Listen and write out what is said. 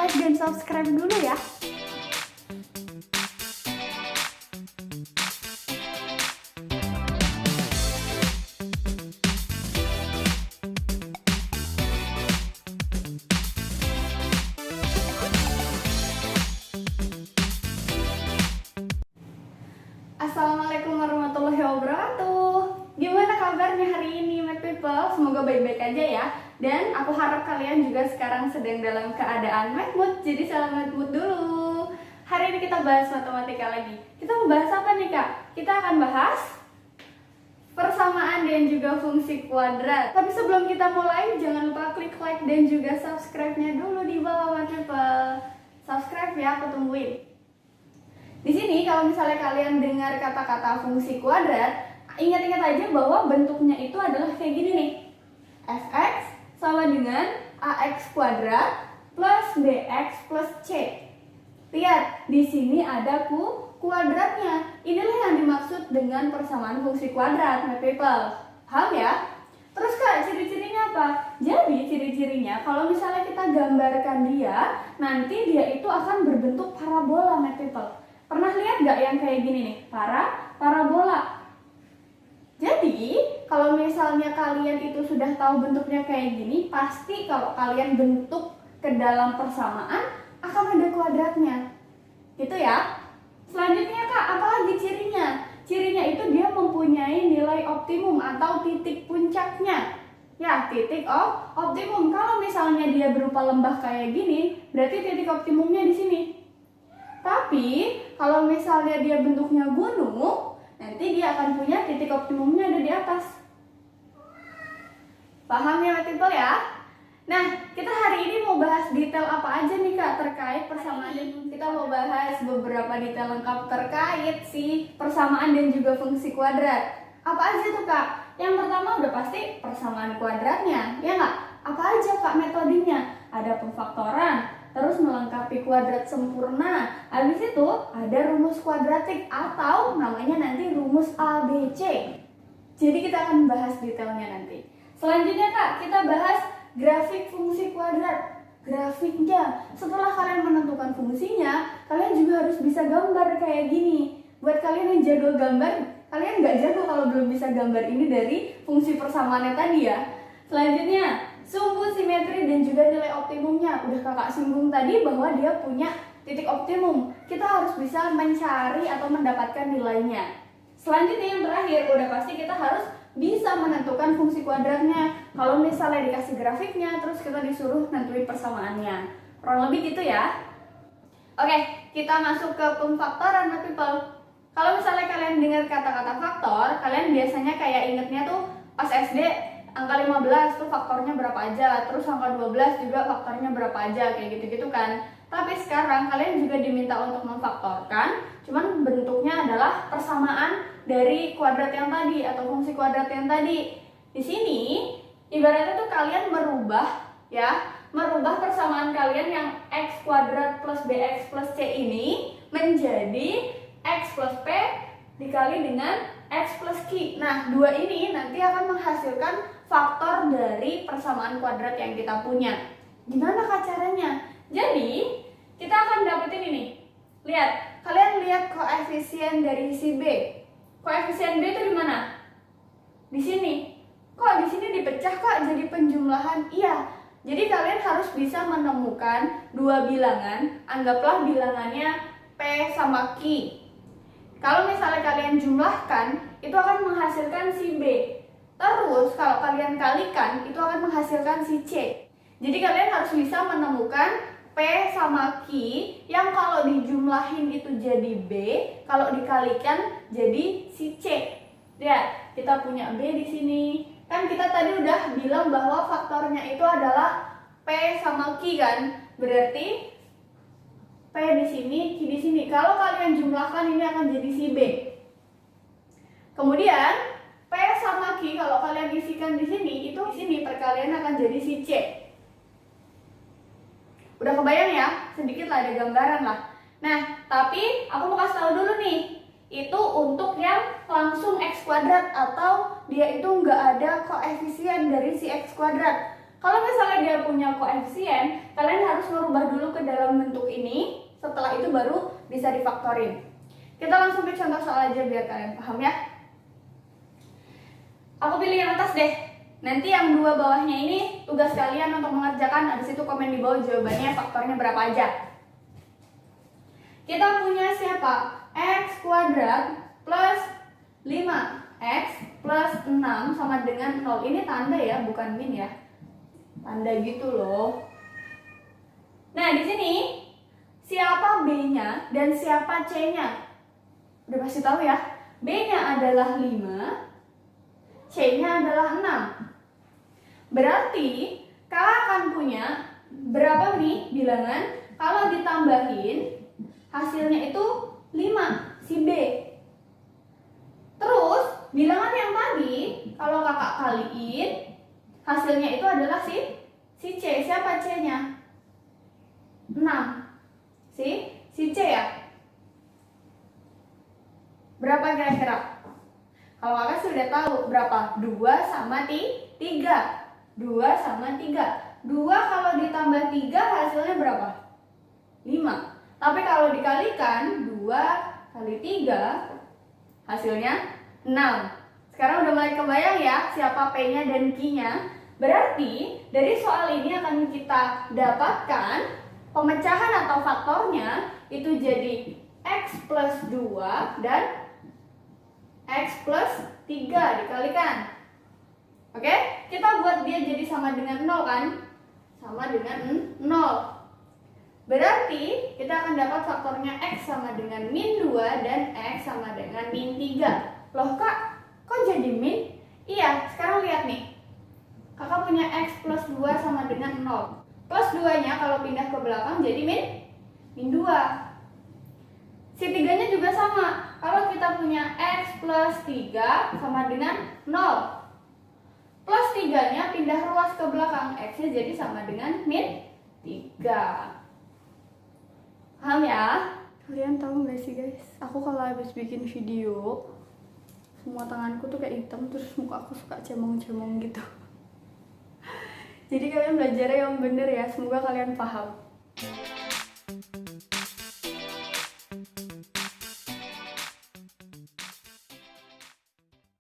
like dan subscribe dulu ya. Assalamualaikum warahmatullahi wabarakatuh. Gimana kabarnya hari ini, Math People? Semoga baik-baik aja ya. Dan aku harap kalian juga sekarang sedang dalam keadaan Math Mood. Jadi salam Math Mood dulu. Hari ini kita bahas matematika lagi. Kita mau bahas apa nih, Kak? Kita akan bahas persamaan dan juga fungsi kuadrat. Tapi sebelum kita mulai, jangan lupa klik like dan juga subscribe-nya dulu di bawah, Math People. Subscribe ya, aku tungguin. Di sini kalau misalnya kalian dengar kata-kata fungsi kuadrat, ingat-ingat aja bahwa bentuknya itu adalah kayak gini nih. Fx sama dengan ax kuadrat plus bx plus c. Lihat, di sini ada kuadratnya. Inilah yang dimaksud dengan persamaan fungsi kuadrat, my people. Paham ya? Terus Kak, ciri-cirinya apa? Jadi ciri-cirinya kalau misalnya kita gambarkan dia, nanti dia itu akan berbentuk parabola, my people. Pernah lihat nggak yang kayak gini nih? Parabola. Jadi, kalau misalnya kalian itu sudah tahu bentuknya kayak gini, pasti kalau kalian bentuk ke dalam persamaan akan ada kuadratnya. Gitu ya. Selanjutnya Kak, apalagi cirinya? Cirinya itu dia mempunyai nilai optimum atau titik puncaknya. Ya, titik optimum. Kalau misalnya dia berupa lembah kayak gini, berarti titik optimumnya di sini. Tapi kalau misalnya dia bentuknya gunung, nanti dia akan punya titik optimumnya ada di atas. Paham ya, people ya? Nah, kita hari ini mau bahas detail apa aja nih Kak terkait persamaan dan kita mau bahas beberapa detail lengkap terkait si persamaan dan juga fungsi kuadrat. Apa aja tuh Kak? Yang pertama udah pasti persamaan kuadratnya, ya nggak? Apa aja Kak metodenya? Ada pemfaktoran, terus melengkapi kuadrat sempurna. Habis itu ada rumus kuadratik atau namanya nanti rumus ABC. Jadi kita akan bahas detailnya nanti. Selanjutnya Kak, kita bahas grafik fungsi kuadrat. Grafiknya, setelah kalian menentukan fungsinya, kalian juga harus bisa gambar kayak gini. Buat kalian yang jago gambar, kalian nggak jago kalau belum bisa gambar ini dari fungsi persamaannya tadi ya. Selanjutnya, sumbu simetri dan juga nilai optimumnya. Udah kakak singgung tadi bahwa dia punya titik optimum. Kita harus bisa mencari atau mendapatkan nilainya. Selanjutnya yang terakhir, udah pasti kita harus bisa menentukan fungsi kuadratnya. Kalau misalnya dikasih grafiknya, terus kita disuruh nentuin persamaannya. Kurang lebih gitu ya. Oke, kita masuk ke pemfaktoran, my people. Kalau misalnya kalian dengar kata-kata faktor, kalian biasanya kayak ingetnya tuh pas SD, angka 15 tuh faktornya berapa aja, terus angka 12 juga faktornya berapa aja, kayak gitu-gitu kan. Tapi sekarang kalian juga diminta untuk memfaktorkan, cuman bentuknya adalah persamaan dari kuadrat yang tadi atau fungsi kuadrat yang tadi. Di sini ibaratnya tuh kalian merubah persamaan kalian yang x kuadrat plus bx plus c ini menjadi x plus p dikali dengan x plus q. Nah, dua ini nanti akan menghasilkan faktor dari persamaan kuadrat yang kita punya. Gimana Kak caranya? Jadi, kita akan dapetin ini. Lihat, kalian lihat koefisien dari si B. Koefisien B itu di mana? Di sini. Kok di sini dipecah Kak jadi penjumlahan? Iya. Jadi kalian harus bisa menemukan dua bilangan, anggaplah bilangannya P sama Q. Kalau misalnya kalian jumlahkan, itu akan menghasilkan si B. Terus kalau kalian kalikan, itu akan menghasilkan si C. Jadi kalian harus bisa menemukan P sama Q yang kalau dijumlahin itu jadi B, kalau dikalikan jadi si C. Lihat, kita punya B di sini. Kan kita tadi udah bilang bahwa faktornya itu adalah P sama Q kan? Berarti P di sini, Q di sini. Kalau kalian jumlahkan ini akan jadi si B. Kemudian P sama Q kalau kalian isikan di sini, itu di sini perkalian akan jadi si C. Udah kebayang ya? Sedikit lah ada gambaran lah. Nah, tapi aku mau kasih tahu dulu nih. Itu untuk yang langsung x kuadrat atau dia itu nggak ada koefisien dari si x kuadrat. Kalau misalnya dia punya koefisien, kalian harus merubah dulu ke dalam bentuk ini, setelah itu baru bisa difaktorin. Kita langsung ke contoh soal aja biar kalian paham ya. Aku pilih yang atas deh. Nanti yang dua bawahnya ini tugas kalian untuk mengerjakan, habis itu komen di bawah jawabannya faktornya berapa aja. Kita punya siapa? X kuadrat plus 5x plus 6 sama dengan 0. Ini tanda ya, bukan min ya. Tanda gitu loh. Nah, di sini siapa B-nya dan siapa C-nya? Udah pasti tahu ya. B-nya adalah 5, C-nya adalah 6. Berarti kakak akan punya berapa nih bilangan? Kalau ditambahin hasilnya itu 5, si B. Terus bilangan yang tadi kalau kakak kaliin hasilnya itu adalah si C. Siapa C-nya? 6. Si C ya. Berapa kira-kira? Kalau kakak sudah tahu berapa? 2 sama 3. 2 sama 3. 2 kalau ditambah 3 hasilnya berapa? 5. Tapi kalau dikalikan 2 kali 3 hasilnya 6. Sekarang udah mulai kebayang ya siapa P-nya dan Q-nya. Berarti dari soal ini akan kita dapatkan pemecahan atau faktornya itu jadi X plus 2 dan X plus 3 dikalikan. Oke, kita buat dia jadi sama dengan 0 kan? Sama dengan 0. Berarti kita akan dapat faktornya X sama dengan min 2 dan X sama dengan min 3. Loh kak, kok jadi min? Iya, sekarang lihat nih. Kakak punya X plus 2 sama dengan 0. Plus 2-nya kalau pindah ke belakang jadi min 2. Si 3-nya juga sama. Kalau kita punya X plus 3 sama dengan 0. Plus 3-nya pindah ruas ke belakang, X-nya jadi sama dengan min 3. Paham ya? Kalian tahu gak sih guys, aku kalau habis bikin video semua tanganku tuh kayak hitam, terus muka aku suka cemong-cemong gitu. Jadi kalian belajar yang bener ya, semoga kalian paham.